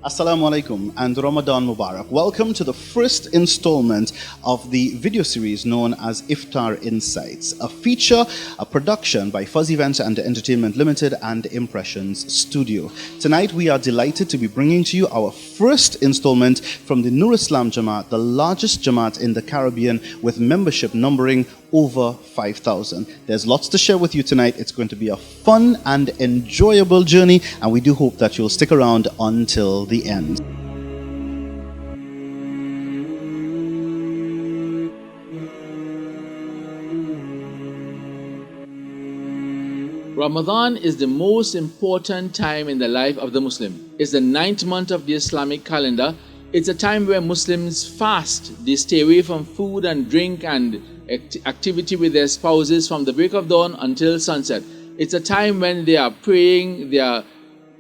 Assalamu alaikum and Ramadan Mubarak. Welcome to the first installment of the video series known as Iftar Insights, a feature, a production by Fuzz Events Entertainment Limited and Impressions Studio. Tonight we are delighted to be bringing to you our first installment from the NurEIslam Jamaat, the largest Jamaat in the Caribbean with membership numbering over 5,000. There's lots to share with you tonight. It's going to be a fun and enjoyable journey, and we do hope that you'll stick around until the end. Ramadan is the most important time in the life of the Muslim. It's the 9th month of the Islamic calendar. It's a time where Muslims fast. They stay away from food and drink and activity with their spouses from the break of dawn until sunset. It's a time when they are praying, they are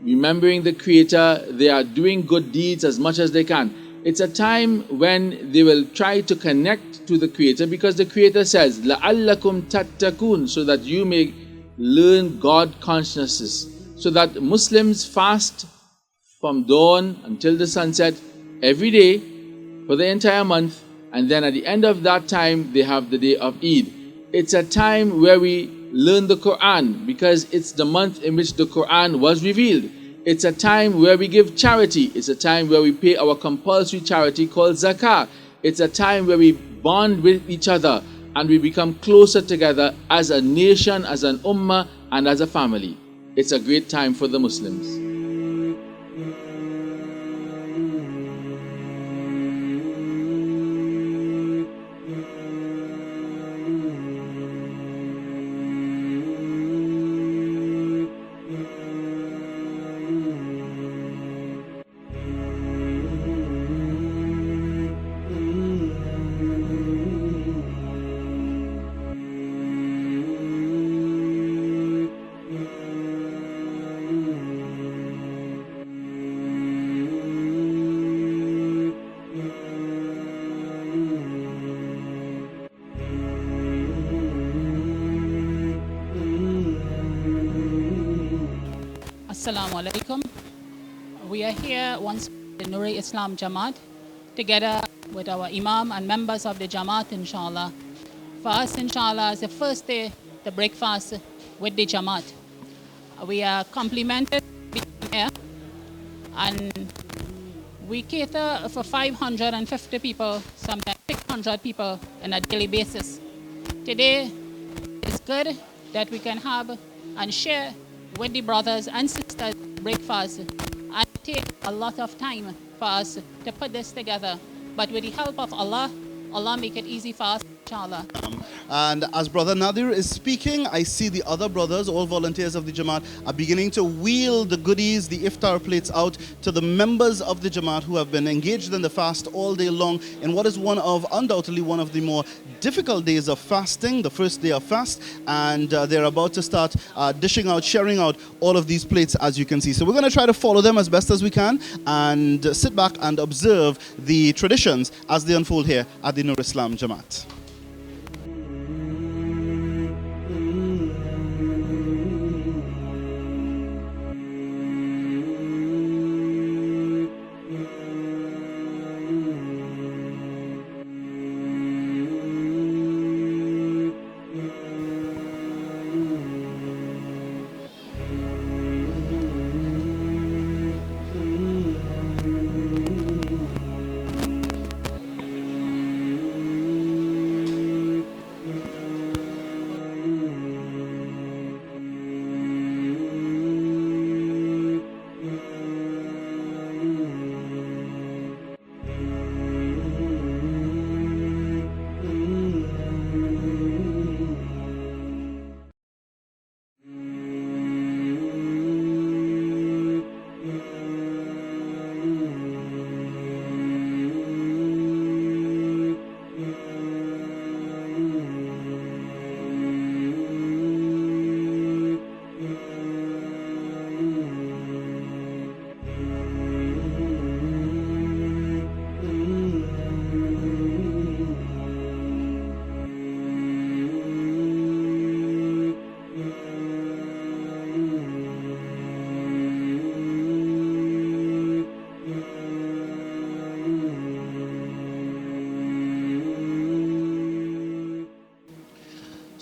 remembering the Creator, they are doing good deeds as much as they can. It's a time when they will try to connect to the Creator, because the Creator says, لَعَلَّكُمْ تَتَّقُونَ, so that you may learn God consciousness. So that Muslims fast from dawn until the sunset every day for the entire month, and then at the end of that time they have the day of Eid. It's a time where we learn the Quran, because it's the month in which the Quran was revealed. It's a time where we give charity. It's a time where we pay our compulsory charity called zakah. It's a time where we bond with each other and we become closer together as a nation, as an ummah, and as a family. It's a great time for the Muslims. Assalamu alaikum. We are here once the NurEIslam Jamaat, together with our Imam and members of the Jamaat, inshallah. For us, inshallah, is the first day, the breakfast with the Jamaat. We are complimented here, and we cater for 550 people, sometimes 600 people on a daily basis. Today, it's good that we can have and share with the brothers and sisters breakfast, and take a lot of time for us to put this together. But with the help of Allah, Allah make it easy for us, inshallah. And as Brother Nadir is speaking, I see the other brothers, all volunteers of the Jamaat, are beginning to wheel the goodies, the iftar plates out to the members of the Jamaat who have been engaged in the fast all day long in what is undoubtedly one of the more difficult days of fasting, the first day of fast, and they're about to start dishing out, sharing out all of these plates, as you can see. So we're going to try to follow them as best as we can and sit back and observe the traditions as they unfold here at the NurEIslam Jamaat.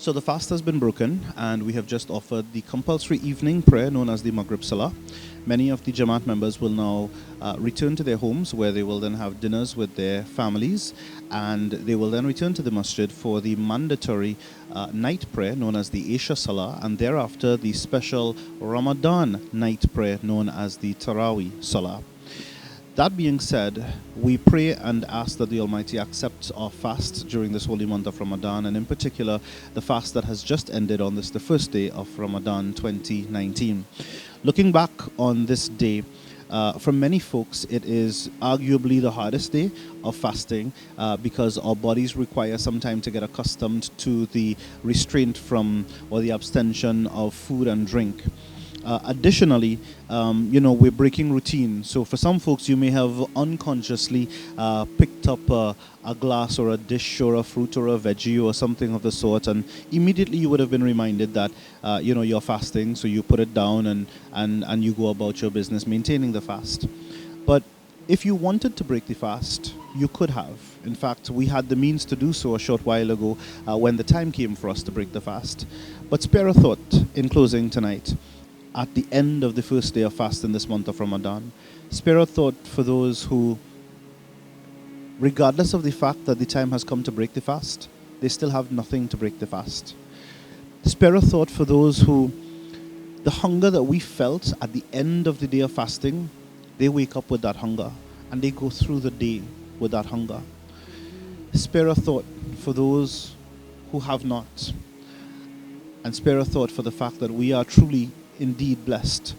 So the fast has been broken, and we have just offered the compulsory evening prayer known as the Maghrib Salah. Many of the Jamaat members will now return to their homes, where they will then have dinners with their families, and they will then return to the Masjid for the mandatory night prayer known as the Isha Salah, and thereafter the special Ramadan night prayer known as the Taraweeh Salah. That being said, we pray and ask that the Almighty accepts our fast during this holy month of Ramadan, and in particular the fast that has just ended on this, the first day of Ramadan 2019. Looking back on this day, for many folks, it is arguably the hardest day of fasting because our bodies require some time to get accustomed to the restraint from or the abstention of food and drink. Additionally, we're breaking routine. So for some folks, you may have unconsciously picked up a glass or a dish or a fruit or a veggie or something of the sort, and immediately you would have been reminded that you're fasting, so you put it down and you go about your business maintaining the fast. But if you wanted to break the fast, you could have. In fact, we had the means to do so a short while ago when the time came for us to break the fast. But spare a thought in closing tonight. At the end of the first day of fast in this month of Ramadan, spare a thought for those who, regardless of the fact that the time has come to break the fast, they still have nothing to break the fast. Spare a thought for those who, the hunger that we felt at the end of the day of fasting, they wake up with that hunger and they go through the day with that hunger. Spare a thought for those who have not, and spare a thought for the fact that we are truly indeed blessed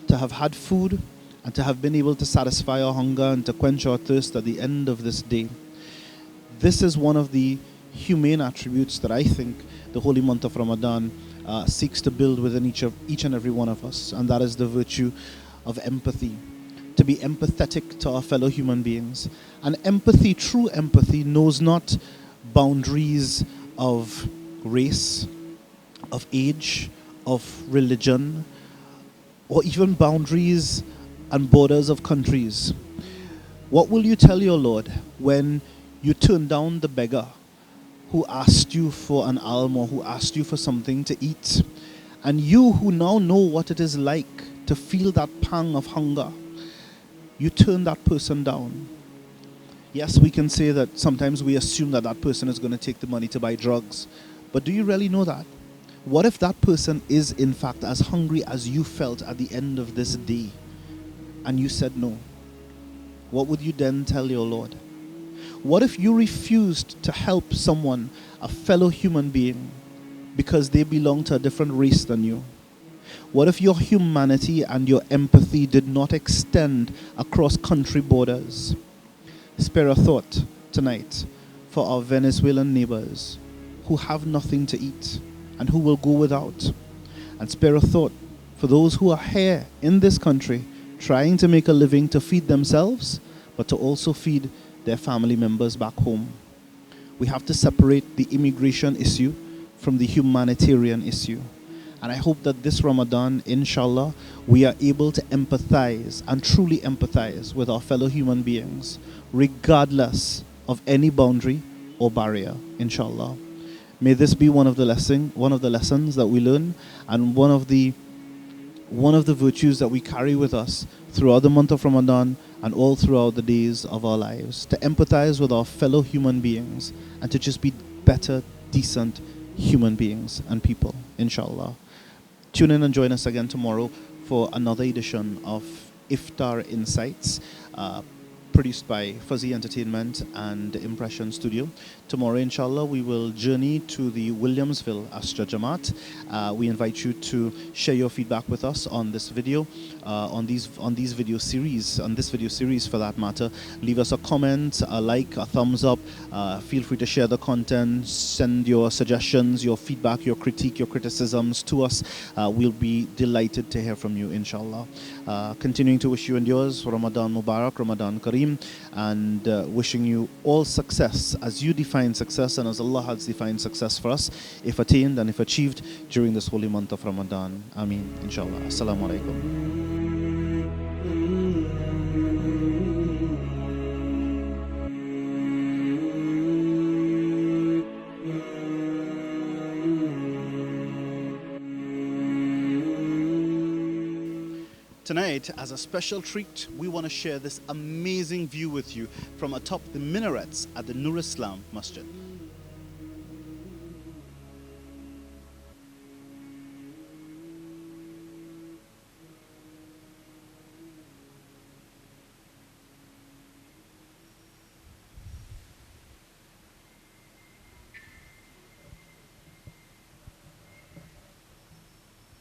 to have had food and to have been able to satisfy our hunger and to quench our thirst at the end of this day. This is one of the humane attributes that I think the holy month of Ramadan seeks to build within each and every one of us, and that is the virtue of empathy. To be empathetic to our fellow human beings. And empathy, true empathy, knows not boundaries of race, of age, of religion, or even boundaries and borders of countries. What will you tell your Lord when you turn down the beggar who asked you for an alm or who asked you for something to eat, and you who now know what it is like to feel that pang of hunger, you turn that person down? Yes, we can say that sometimes we assume that that person is going to take the money to buy drugs, but do you really know that? What if that person is in fact as hungry as you felt at the end of this day and you said no? What would you then tell your Lord? What if you refused to help someone, a fellow human being, because they belong to a different race than you? What if your humanity and your empathy did not extend across country borders? Spare a thought tonight for our Venezuelan neighbors who have nothing to eat and who will go without. And spare a thought for those who are here in this country trying to make a living to feed themselves, but to also feed their family members back home. We have to separate the immigration issue from the humanitarian issue. And I hope that this Ramadan, inshallah, we are able to empathize and truly empathize with our fellow human beings, regardless of any boundary or barrier, inshallah. May this be one of the lessons that we learn, and one of the virtues that we carry with us throughout the month of Ramadan and all throughout the days of our lives, to empathize with our fellow human beings and to just be better, decent human beings and people, inshallah. Tune in and join us again tomorrow for another edition of Iftar Insights, produced by Fuzz Entertainment and Impression Studio. Tomorrow, inshallah, we will journey to the Williamsville Astra Jamaat. We invite you to share your feedback with us on this video, on this video series for that matter. Leave us a comment, a like, a thumbs up. Feel free to share the content, send your suggestions, your feedback, your critique, your criticisms to us. We'll be delighted to hear from you, inshallah. Continuing to wish you and yours Ramadan Mubarak, Ramadan Kareem, and wishing you all success as you define success and as Allah has defined success for us, if attained and if achieved during this holy month of Ramadan. Ameen, inshallah. Assalamu alaikum. Tonight, as a special treat, we want to share this amazing view with you from atop the minarets at the NurEIslam Masjid.